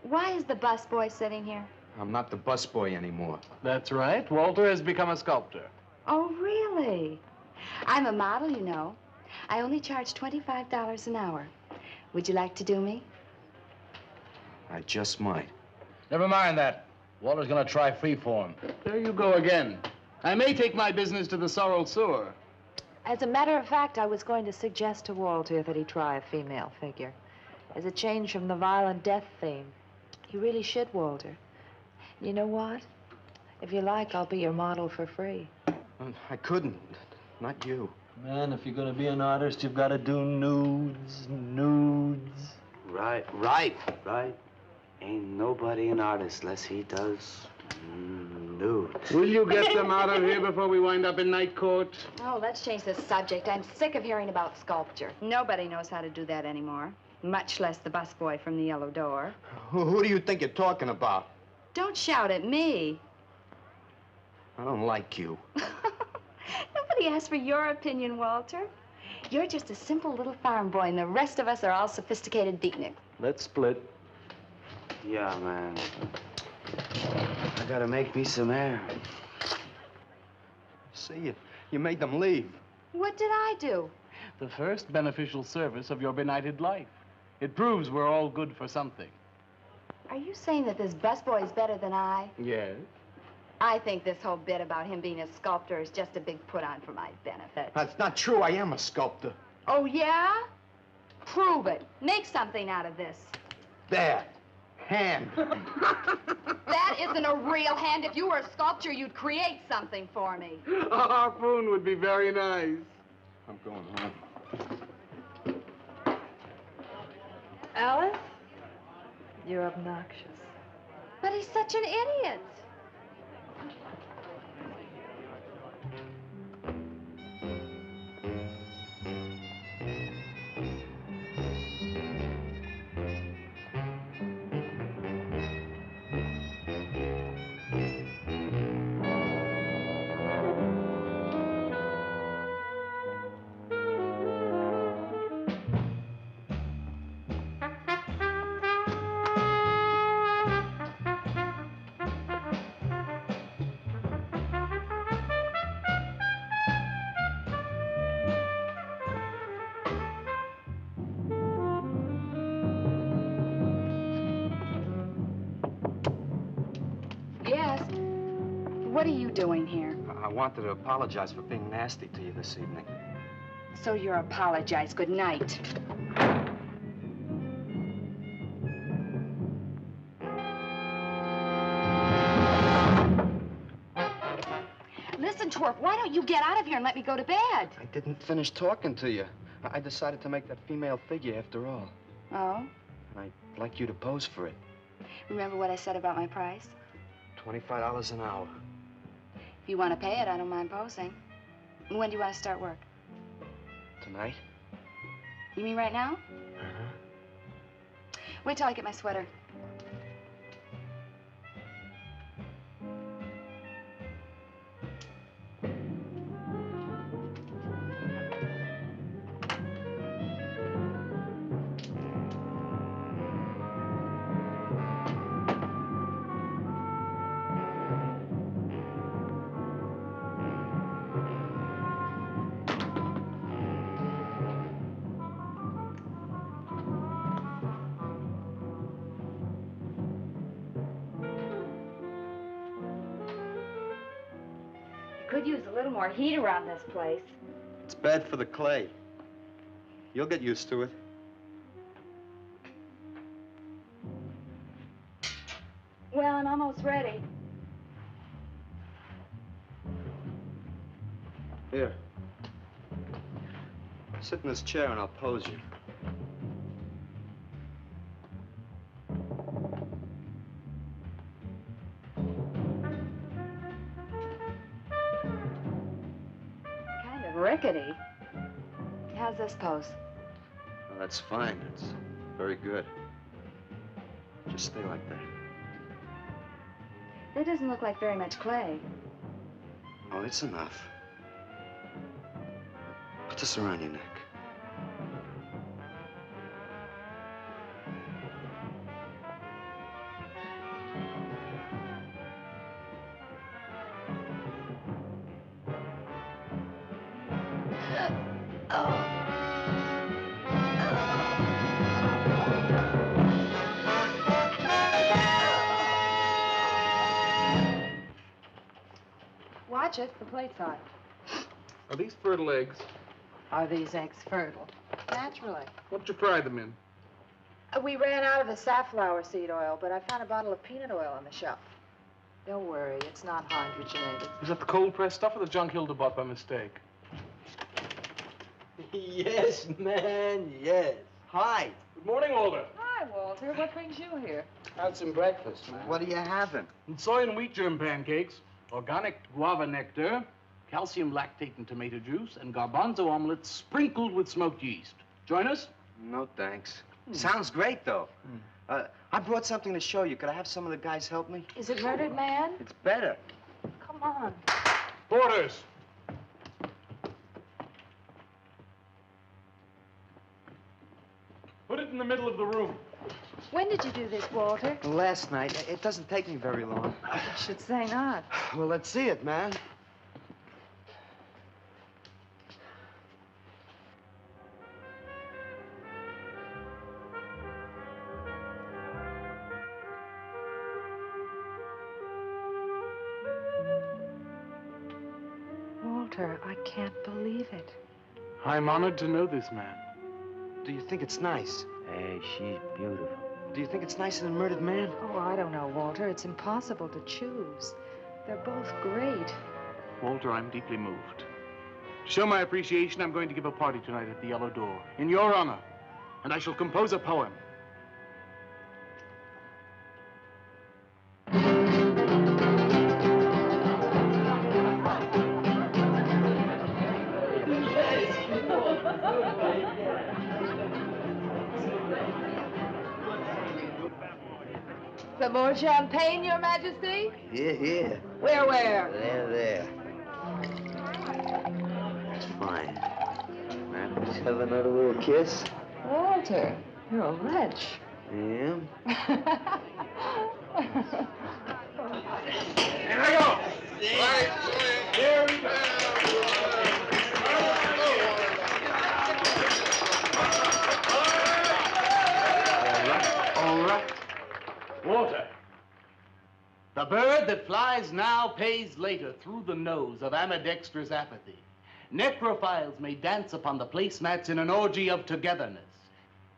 Speaker 4: Why is the busboy sitting here?
Speaker 7: I'm not the busboy anymore.
Speaker 9: That's right. Walter has become a sculptor.
Speaker 4: Oh, really? I'm a model, you know. I only charge $25 an hour. Would you like to do me?
Speaker 7: I just might.
Speaker 2: Never mind that. Walter's gonna try freeform.
Speaker 9: There you go again. I may take my business to the sorrel sewer.
Speaker 11: As a matter of fact, I was going to suggest to Walter that he try a female figure. As a change from the violent death theme. He really should, Walter. You know what? If you like, I'll be your model for free.
Speaker 3: I couldn't. Not you.
Speaker 5: Man, if you're gonna be an artist, you've got to do nudes.
Speaker 6: Right. Ain't nobody an artist unless he does
Speaker 3: nude.
Speaker 9: Will you get them out of here before we wind up in night court?
Speaker 4: Oh, let's change the subject. I'm sick of hearing about sculpture. Nobody knows how to do that anymore, much less the busboy from the yellow door.
Speaker 3: Who do you think you're talking about?
Speaker 4: Don't shout at me.
Speaker 3: I don't like you.
Speaker 4: Nobody asked for your opinion, Walter. You're just a simple little farm boy, and the rest of us are all sophisticated beatniks.
Speaker 2: Let's split. Yeah, man. I gotta make me some air.
Speaker 3: See, you made them leave.
Speaker 4: What did I do?
Speaker 9: The first beneficial service of your benighted life. It proves we're all good for something.
Speaker 4: Are you saying that this busboy is better than I?
Speaker 9: Yes.
Speaker 4: I think this whole bit about him being a sculptor is just a big put-on for my benefit.
Speaker 3: That's not true. I am a sculptor.
Speaker 4: Oh, yeah? Prove it. Make something out of this.
Speaker 3: There. Hand.
Speaker 4: That isn't a real hand. If you were a sculptor, you'd create something for me.
Speaker 9: A harpoon would be very nice.
Speaker 3: I'm going home.
Speaker 11: Alice? You're obnoxious.
Speaker 4: But he's such an idiot. What are you doing here?
Speaker 7: I wanted to apologize for being nasty to you this evening.
Speaker 4: So you're apologized. Good night. Listen, Twerp, why don't you get out of here and let me go to bed?
Speaker 7: I didn't finish talking to you. I decided to make that female figure after all.
Speaker 4: Oh?
Speaker 7: And I'd like you to pose for it.
Speaker 4: Remember what I said about my price?
Speaker 7: $25 an hour.
Speaker 4: If you want to pay it, I don't mind posing. When do you want to start work?
Speaker 7: Tonight?
Speaker 4: You mean right now?
Speaker 7: Uh-huh.
Speaker 4: Wait till I get my sweater. Could use a little more heat around this place.
Speaker 3: It's bad for the clay. You'll get used to it.
Speaker 4: Well, I'm almost ready.
Speaker 3: Here. Sit in this chair and I'll pose you.
Speaker 4: Kind of rickety. How's this pose?
Speaker 3: Well, that's fine. It's very good. Just stay like that.
Speaker 4: That doesn't look like very much clay.
Speaker 3: Oh, it's enough. Put this around your neck.
Speaker 11: Watch it, the plate's hot.
Speaker 9: Are these fertile eggs?
Speaker 11: Are these eggs fertile? Naturally.
Speaker 9: What'd you fry them in?
Speaker 11: We ran out of the safflower seed oil, but I found a bottle of peanut oil on the shelf. Don't worry, it's not hydrogenated.
Speaker 9: Is that the cold-pressed stuff or the junk Hilda bought by mistake?
Speaker 5: Yes, man, yes. Hi.
Speaker 9: Good morning, Walter.
Speaker 11: Hi, Walter. What brings you here?
Speaker 3: How's some breakfast, man? What are you having?
Speaker 9: And soy and wheat germ pancakes. organic guava nectar, calcium lactate and tomato juice, and garbanzo omelette sprinkled with smoked yeast. Join us?
Speaker 3: No, thanks. Sounds great, though. I brought something to show you. Could I have some of the guys help me?
Speaker 11: Is it murdered man?
Speaker 3: It's better.
Speaker 11: Come on.
Speaker 9: Porters! Put it in the middle of the room.
Speaker 11: When did you do this, Walter?
Speaker 3: Last night. It doesn't take me very long.
Speaker 11: I should say not.
Speaker 3: Well, let's see it, man.
Speaker 11: Walter, I can't believe it.
Speaker 9: I'm honored to know this man.
Speaker 3: Do you think it's nice?
Speaker 17: Hey, she's beautiful.
Speaker 3: Do you think it's nicer than Murdered Man?
Speaker 11: Oh, I don't know, Walter. It's impossible to choose. They're both great.
Speaker 9: Walter, I'm deeply moved. To show my appreciation, I'm going to give a party tonight at the Yellow Door, in your honor. And I shall compose a poem.
Speaker 8: Some more champagne, Your Majesty?
Speaker 3: Here.
Speaker 8: Where?
Speaker 3: There. It's fine. Man, let's have another little kiss.
Speaker 8: Walter, you're a wretch.
Speaker 3: I am?
Speaker 10: Here I go. Here we go.
Speaker 9: All right. Walter. The bird that flies now pays later through the nose of ambidextrous apathy. Necrophiles may dance upon the placemats in an orgy of togetherness.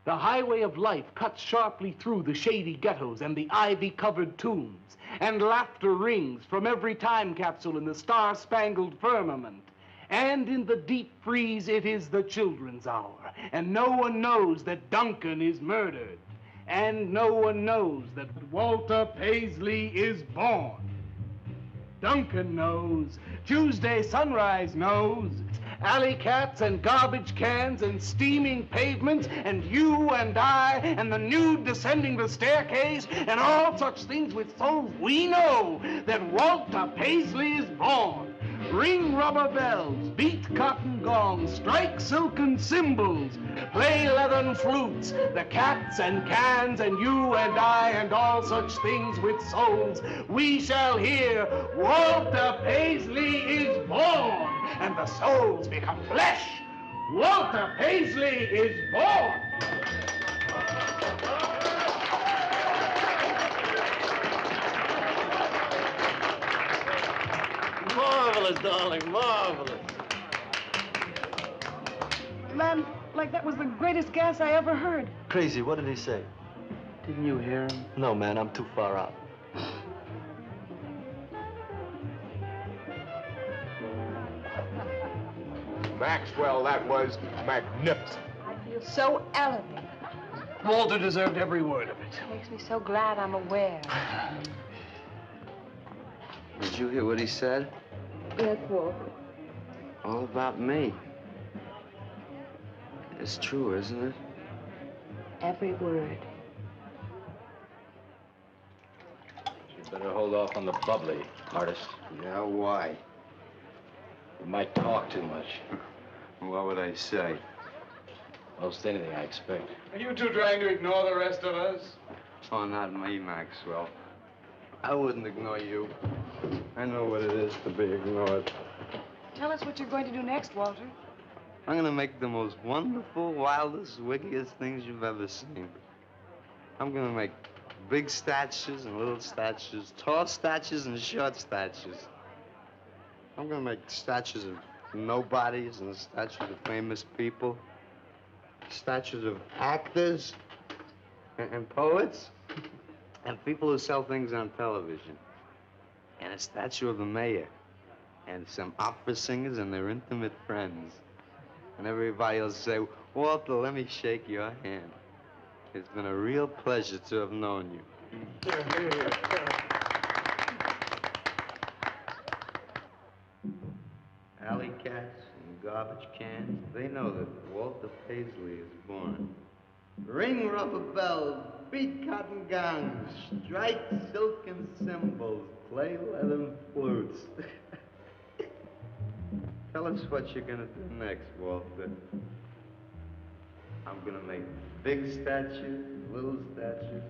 Speaker 9: The highway of life cuts sharply through the shady ghettos and the ivy-covered tombs, and laughter rings from every time capsule in the star-spangled firmament. And in the deep freeze, it is the children's hour, and no one knows that Duncan is murdered. And no one knows that Walter Paisley is born. Duncan knows. Tuesday Sunrise knows. Alley cats and garbage cans and steaming pavements and you and I and the nude descending the staircase and all such things with souls, we know that Walter Paisley is born. Ring rubber bells, beat cotton gongs, strike silken cymbals, play leathern flutes, the cats and cans and you and I and all such things with souls. We shall hear Walter Paisley is born, and the souls become flesh. Walter Paisley is born.
Speaker 5: Marvelous, darling, marvelous.
Speaker 13: Man, like that was the greatest gas I ever heard.
Speaker 5: Crazy, what did he say?
Speaker 9: Didn't you hear him?
Speaker 5: No, man, I'm too far out.
Speaker 10: Maxwell, that was magnificent.
Speaker 8: I feel so elevated.
Speaker 9: Walter deserved every word of it.
Speaker 11: Makes me so glad I'm aware.
Speaker 3: Did you hear what he said?
Speaker 8: Yes, Walter.
Speaker 3: All about me. It's true, isn't it?
Speaker 11: Every word.
Speaker 2: You better hold off on the bubbly, artist.
Speaker 3: Yeah, why?
Speaker 2: You might talk too much.
Speaker 3: What would I say?
Speaker 2: Most anything, I expect.
Speaker 9: Are you two trying to ignore the rest of us?
Speaker 3: Oh, not me, Maxwell. I wouldn't ignore you. I know what it is to be ignored.
Speaker 13: Tell us what you're going to do next, Walter.
Speaker 3: I'm gonna make the most wonderful, wildest, wickedest things you've ever seen. I'm gonna make big statues and little statues, tall statues and short statues. I'm gonna make statues of nobodies and statues of famous people, statues of actors and poets and people who sell things on television, and a statue of the mayor and some opera singers and their intimate friends. And everybody will say, Walter, let me shake your hand. It's been a real pleasure to have known you. cats and garbage cans, they know that Walter Paisley is born. Ring rubber bells, beat cotton gongs, strike silken cymbals, play leathern flutes. Tell us what you're gonna do next, Walter. I'm gonna make big statues, little statues,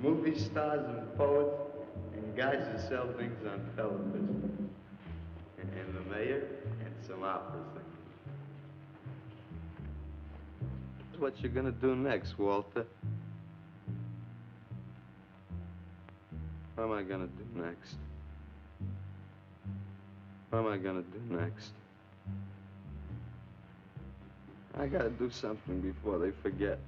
Speaker 3: movie stars and poets, and guys who sell things on television. And the mayor, and some opera singers. That's what you're gonna do next, Walter. What am I gonna do next? What am I gonna do next? I gotta do something before they forget.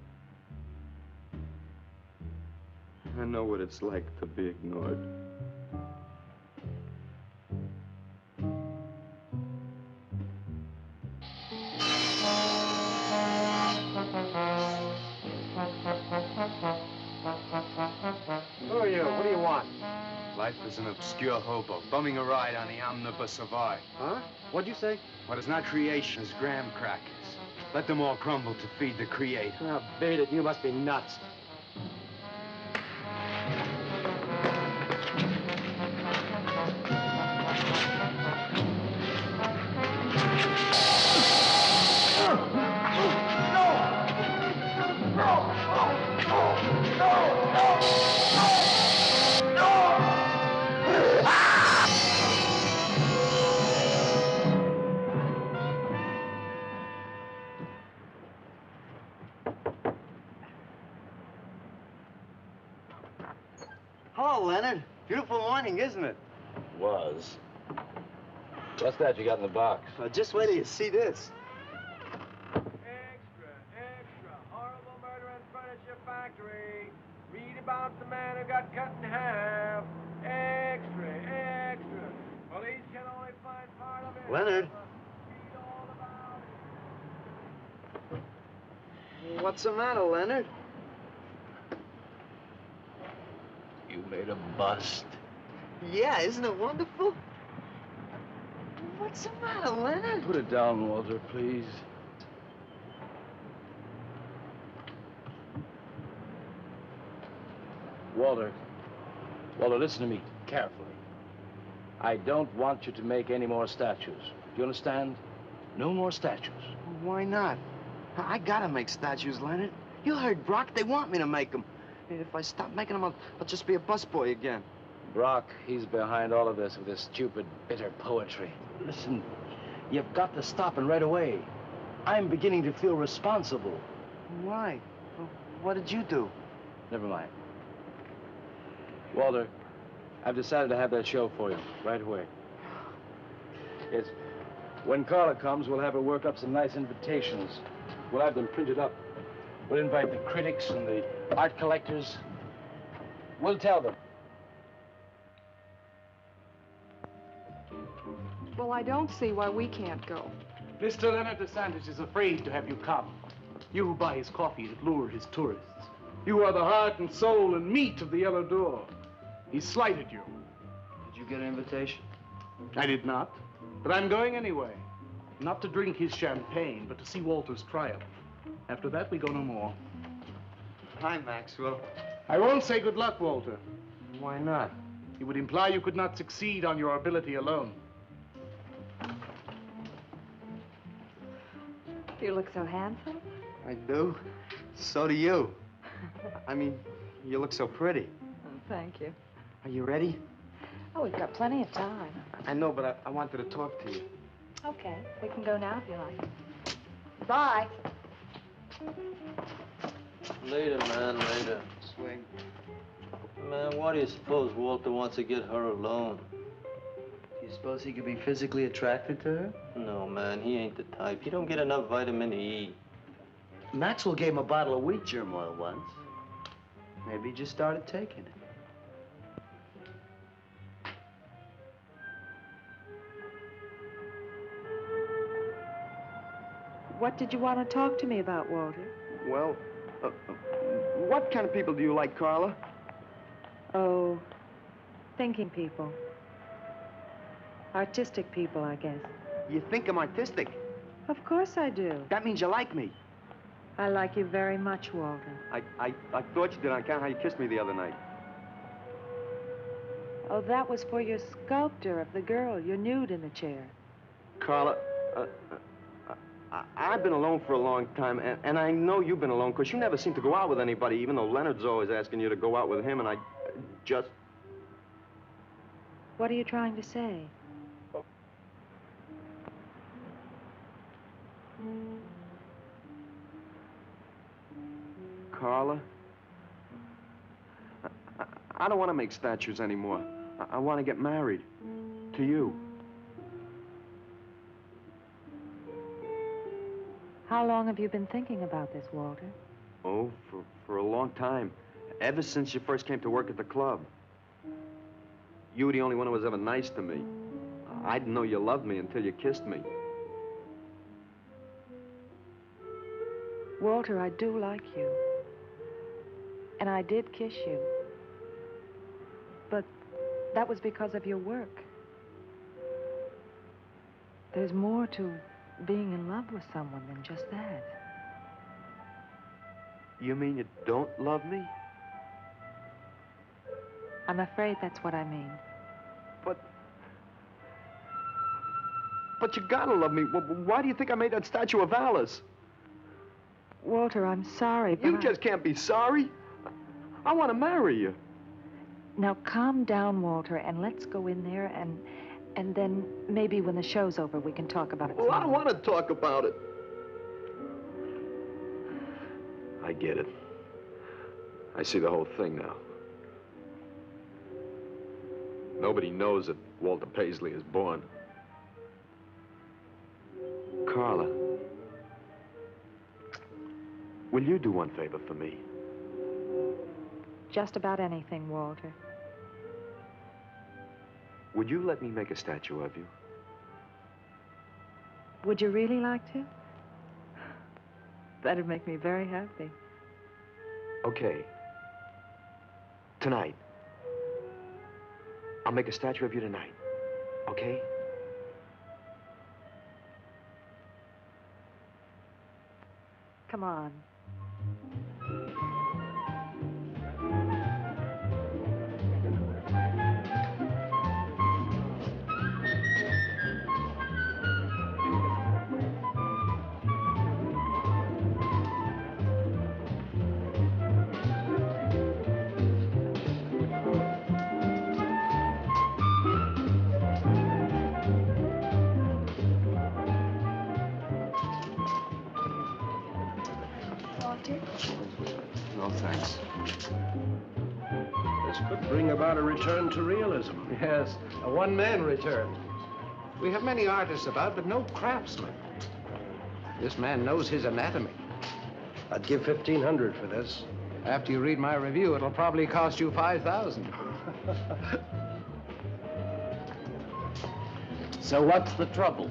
Speaker 3: I know what it's like to be ignored.
Speaker 10: Who are you? What do you want? Life is an obscure hobo, bumming a ride on the omnibus of art. Huh? What'd you say? What is not creation is graham crackers. Let them all crumble to feed the creator.
Speaker 14: Now, beat it. You must be nuts.
Speaker 3: Hello, Leonard. Beautiful morning, isn't it?
Speaker 2: Was. What's that you got in the box?
Speaker 3: Just wait till you see this.
Speaker 18: Horrible murder in furniture factory. Read about the man who got cut in half. Extra. Police can only find part of it.
Speaker 3: Leonard.
Speaker 18: Read all about it.
Speaker 3: What's the matter, Leonard?
Speaker 2: You made a bust.
Speaker 3: Yeah, isn't it wonderful? What's the matter, Leonard?
Speaker 2: Put it down, Walter, please. Walter, listen to me carefully. I don't want you to make any more statues. Do you understand? No more statues.
Speaker 3: Why not? I gotta make statues, Leonard. You heard Brock. They want me to make them. If I stop making them, I'll just be a busboy again.
Speaker 2: Brock, he's behind all of this with his stupid, bitter poetry. Listen, you've got to stop and right away. I'm beginning to feel responsible.
Speaker 3: Why? What did you do?
Speaker 2: Never mind. Walter, I've decided to have that show for you right away. Yes. When Carla comes, we'll have her work up some nice invitations. We'll have them printed up. We'll invite the critics and the art collectors. We'll tell them.
Speaker 11: Well, I don't see why we can't go.
Speaker 9: Mr. Leonard DeSantis is afraid to have you come. You who buy his coffee that lure his tourists. You are the heart and soul and meat of the Yellow Door. He slighted you.
Speaker 3: Did you get an invitation?
Speaker 9: I did not, but I'm going anyway. Not to drink his champagne, but to see Walter's triumph. After that, we go no more.
Speaker 3: Hi, Maxwell.
Speaker 9: I won't say good luck, Walter.
Speaker 3: Why not?
Speaker 9: It would imply you could not succeed on your ability alone.
Speaker 11: You look so handsome.
Speaker 3: I do. So do you. I mean, you look so pretty.
Speaker 11: Oh, thank you.
Speaker 3: Are you ready?
Speaker 11: Oh, we've got plenty of time.
Speaker 3: I know, but I wanted to talk to you.
Speaker 11: Okay, we can go now if you like. Bye.
Speaker 5: Later, man, later.
Speaker 3: Swing.
Speaker 5: Man, why do you suppose Walter wants to get her alone?
Speaker 6: Do you suppose he could be physically attracted to her?
Speaker 5: No, man, he ain't the type. He don't get enough vitamin E.
Speaker 6: Maxwell gave him a bottle of wheat germ oil once. Maybe he just started taking it.
Speaker 11: What did you want to talk to me about, Walter?
Speaker 3: Well, what kind of people do you like, Carla?
Speaker 11: Oh, thinking people. Artistic people, I guess.
Speaker 10: You think I'm artistic.
Speaker 11: Of course I do.
Speaker 10: That means you like me.
Speaker 11: I like you very much, Walter.
Speaker 10: I thought you did on account of how you kissed me the other night.
Speaker 11: Oh, that was for your sculptor of the girl, your nude in the chair.
Speaker 10: Carla, I've been alone for a long time, and I know you've been alone, because you never seem to go out with anybody, even though Leonard's always asking you to go out with him, and I just...
Speaker 11: What are you trying to say?
Speaker 10: Carla, I don't want to make statues anymore. I want to get married. To you.
Speaker 11: How long have you been thinking about this, Walter?
Speaker 10: Oh, for a long time. Ever since you first came to work at the club. You were the only one who was ever nice to me. I didn't know you loved me until you kissed me.
Speaker 11: Walter, I do like you. And I did kiss you. But that was because of your work. There's more to being in love with someone than just that.
Speaker 10: You mean you don't love me?
Speaker 11: I'm afraid that's what I mean.
Speaker 10: But you gotta love me. Why do you think I made that statue of Alice?
Speaker 11: Walter, I'm sorry, but
Speaker 10: You just can't be sorry. I want to marry you.
Speaker 11: Now, calm down, Walter, and let's go in there and then maybe when the show's over, we can talk about it.
Speaker 10: Well, I don't want to talk about it. I get it. I see the whole thing now. Nobody knows that Walter Paisley is born. Carla, will you do one favor for me?
Speaker 11: Just about anything, Walter.
Speaker 10: Would you let me make a statue of you?
Speaker 11: Would you really like to? That'd make me very happy.
Speaker 10: Okay. Tonight. I'll make a statue of you tonight. Okay?
Speaker 11: Come on.
Speaker 10: No, thanks.
Speaker 14: This could bring about a return to realism.
Speaker 9: Yes, a one-man return. We have many artists about, but no craftsmen. This man knows his anatomy.
Speaker 14: I'd give $1,500 for this.
Speaker 9: After you read my review, it'll probably cost you $5,000.
Speaker 2: So what's the trouble?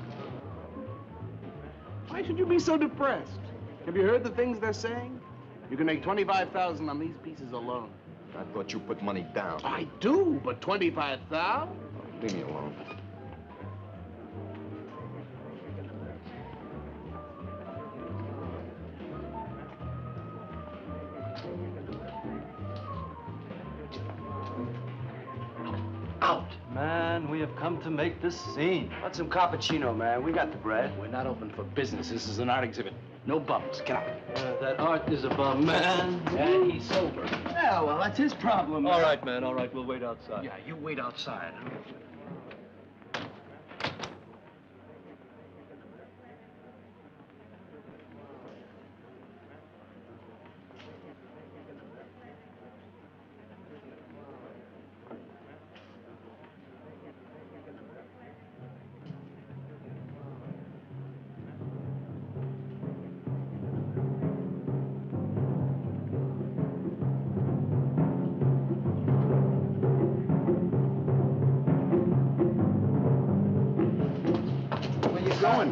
Speaker 9: Why should you be so depressed? Have you heard the things they're saying? You can make $25,000 on these pieces alone.
Speaker 10: I thought you put money down.
Speaker 9: I do, but $25,000?
Speaker 10: Leave me alone.
Speaker 5: Out. Man, we have come to make this scene.
Speaker 2: Want some cappuccino, man? We got the bread. We're not open for business. This is an art exhibit. No bums. Get out.
Speaker 5: That art is a bum, man.
Speaker 2: And he's sober.
Speaker 5: Yeah, well, that's his problem. All right, man. All right, we'll wait outside.
Speaker 2: Yeah, you wait outside.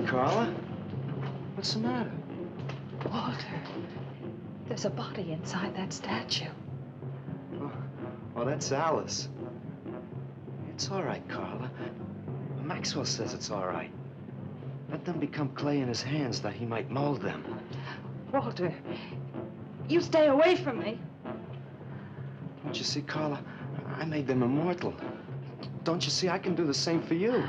Speaker 10: Carla?
Speaker 11: What's the matter? Walter, there's a body inside that statue.
Speaker 10: Oh, that's Alice. It's all right, Carla. Maxwell says it's all right. Let them become clay in his hands that he might mold them.
Speaker 11: Walter, you stay away from me.
Speaker 10: Don't you see, Carla? I made them immortal. Don't you see, I can do the same for you.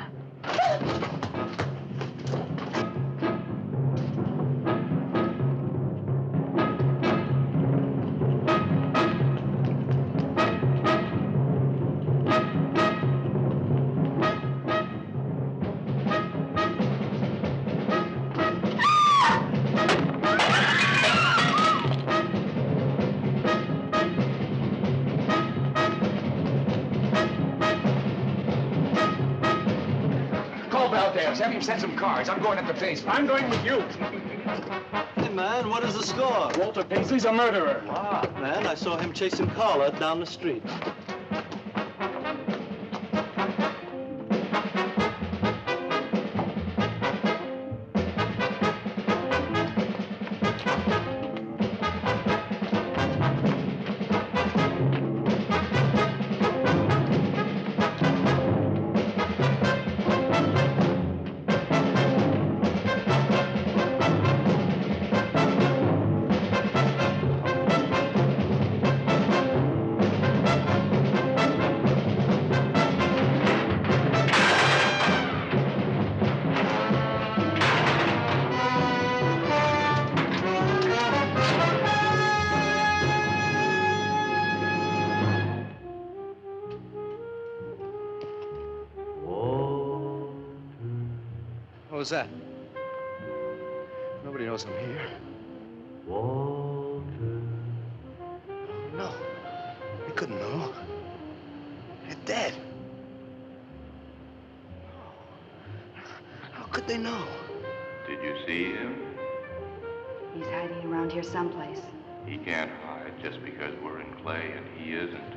Speaker 7: Have him send some cars. I'm going up the basement.
Speaker 9: I'm going with you.
Speaker 5: Hey, man, what is the score?
Speaker 9: Walter Paisley's a murderer.
Speaker 5: Ah, man, I saw him chasing Carla down the street.
Speaker 10: What was that? Nobody knows I'm here.
Speaker 16: Walter.
Speaker 10: No. They couldn't know. They're dead. How could they know?
Speaker 15: Did you see him?
Speaker 4: He's hiding around here someplace.
Speaker 15: He can't hide just because we're in clay and he isn't.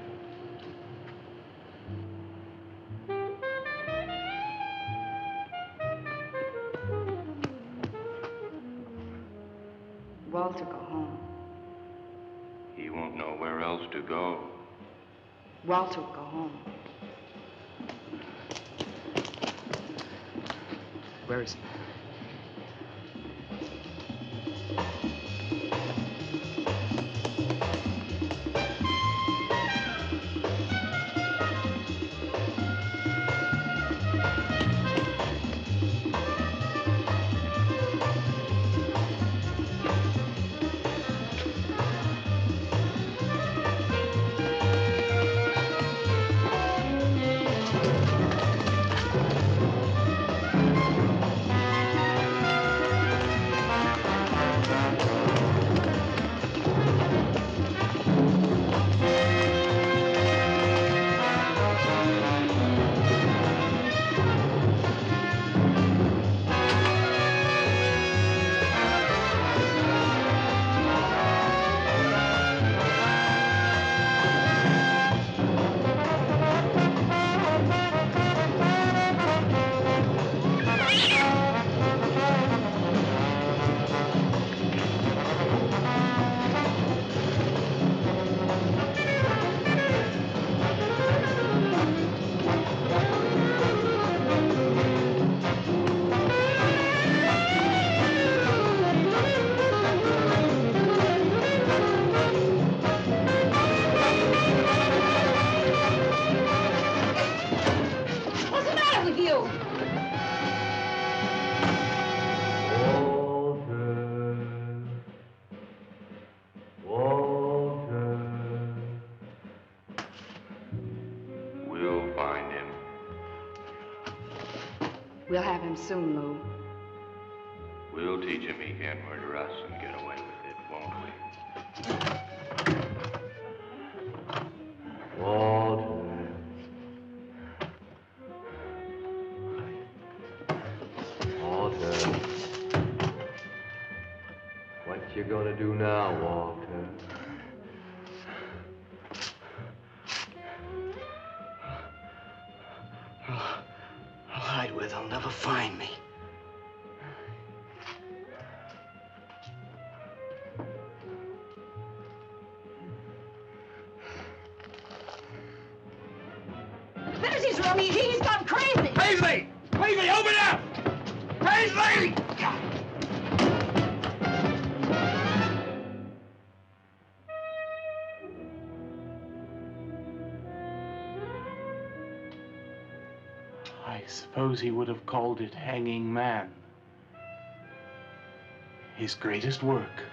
Speaker 4: Walter, go home.
Speaker 15: He won't know where else to go.
Speaker 4: Walter, go home.
Speaker 10: Where is he?
Speaker 4: We'll have him soon, Lou.
Speaker 15: We'll teach him he can't murder us and get away with it, won't we?
Speaker 16: Walter. Walter. What you gonna do now, Walter?
Speaker 14: I'll hide where they'll never find me.
Speaker 11: There's his room. He's gone crazy.
Speaker 9: Paisley! Paisley, open up!
Speaker 14: Paisley!
Speaker 9: I suppose he would have called it Hanging Man. His greatest work.